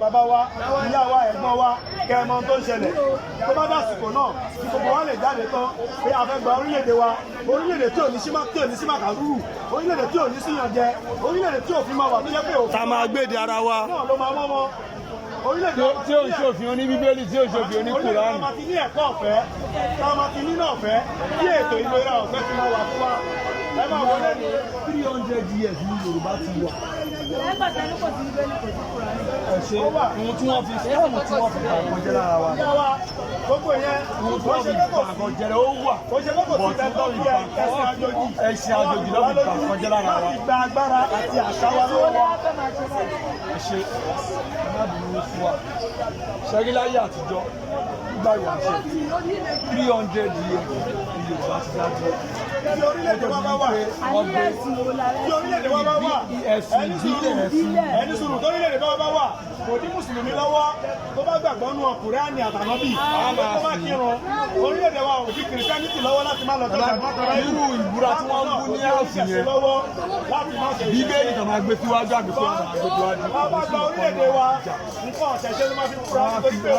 bàbá wa ìyá wa ẹ̀gbọ́n wa kẹmọ tó ń ṣẹlẹ̀ tó bá dásìkò náà tí gbogbo wa lè jáde tán pé a fẹ́ gba orílẹ̀-èdè wa orílẹ̀-èdè tí ò ní sí màkàrúrù orílẹ̀-èdè tí ò ní síyànjẹ orílẹ̀-èdè tí òfin máa wà tó yẹ pé òfin tá máa gbèdè ara wa náà ló máa mọ́mọ́ orílẹ̀-èdè tí ò ń ṣòfin oní bíbélì tí ò ń ṣòfin oní kùránì. táwọn máa ti ní ẹ̀kọ́ ọ̀fẹ́ táwọn máa ti ní náà ọ̀fẹ́ kí ètò ìlera ọ̀fẹ́ ti máa wà fún wa ẹ máa wọlé ní 300 years ní Yorùbá ti wà. ṣe ohun tí wọ́n fi àkànjẹ́ lára wa. gbogbo yẹn ohun tí wọ́n fi àkànjẹ́ ó wà. ó ṣe kókò sí tẹ́tọ́ ìjẹ́ ẹ̀sìn àjòjì ló fi àkànjẹ́ lára wa. láti gba agbára àti àṣà wa lọ́wọ́. ẹ ṣe ọmọbìnrin fún wa ṣẹ́rí láyé àtijọ́ nígbà ìwàṣẹ 300 years ní Yorùbá ti dájú. Tí orílẹ̀-èdè wa bá wà, tí orílẹ̀-èdè wa bá wà, ẹni sùúrù tó orílẹ̀-èdè wa bá wà, kò ní mùsùlùmí lọ́wọ́ tó bá gbàgbọ́ nù Kùránì àtànábì, tó bá kírun, orílẹ̀-èdè wa ò fi kìrìsìtánítì lọ́wọ́ láti má lọ tọ́jà irú ìbúra tí wọ́n ń bú ní ààfin yẹn bíbélì tó máa gbé síwájú àbí fún àwọn àgbègbè wájú. Wọ́n bá gba orílẹ̀-èdè wa nǹkan ọ̀sẹ̀ṣẹ́ ló máa fi kúra nítorí pé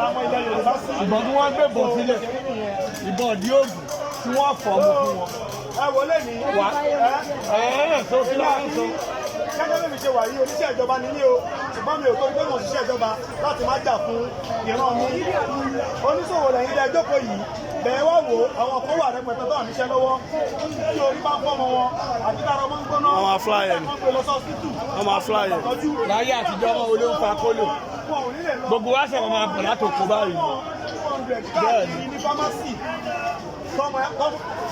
àwọn ilẹ̀ Yorùbá sí. ìbọn tí wọ́n gbé bọ̀ sílẹ̀ ìbọn ọ̀dí ògùn tí wọ́n fọ̀ ọmọ fún wọn. ẹ wọlé ní wà tó kí láwọn sọ. gẹ́gẹ́ bí mi ṣe wà yìí oníṣẹ́ ìjọba ní ní o ṣùgbọ́n mi ò tó gbé mọ̀ ṣiṣẹ́ ìjọba láti má jà fún ìran mi. oníṣòwò lẹ́yìn ilé ẹjọ́ kò yìí bẹ̀rẹ̀ wá wò àwọn kan wà rẹpẹtẹ tó àníṣẹ́ lọ́wọ́ tí orí bá ń fọ́mọ wọn àti tára ọmọ ń gbóná àwọn afláyẹ̀ ọmọ afláyẹ̀ láyé àtijọ́ ọmọ olóhùn pa kólò gbogbo wa ṣẹ̀wọ̀n máa bọ̀ látòkó báyìí. bẹ́ẹ̀ ni ní fámásì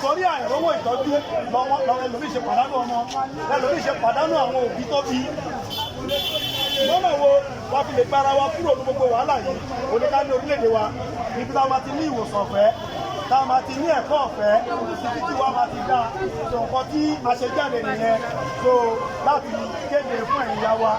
sọrí àìrówó ìtọ́jú lọ́wọ́ ẹlòmíì ṣe pàdánù ọmọ ẹlòmíì ṣe pàdánù àwọn òbí tó bí. lọ́nà wo la fi lè gbára wa kúrò ní gbogbo wàhálà yìí oníká ní orílẹ̀-èdè wa ibi tá a máa ti ní ìwòsàn ọ̀fẹ́ tá a máa ti ní ẹ̀kọ́ ọ̀fẹ́ títí tí wa máa ti dá nǹkan tí a ṣe jáde nìyẹn so láti kéde fún ẹ̀yin yá wa.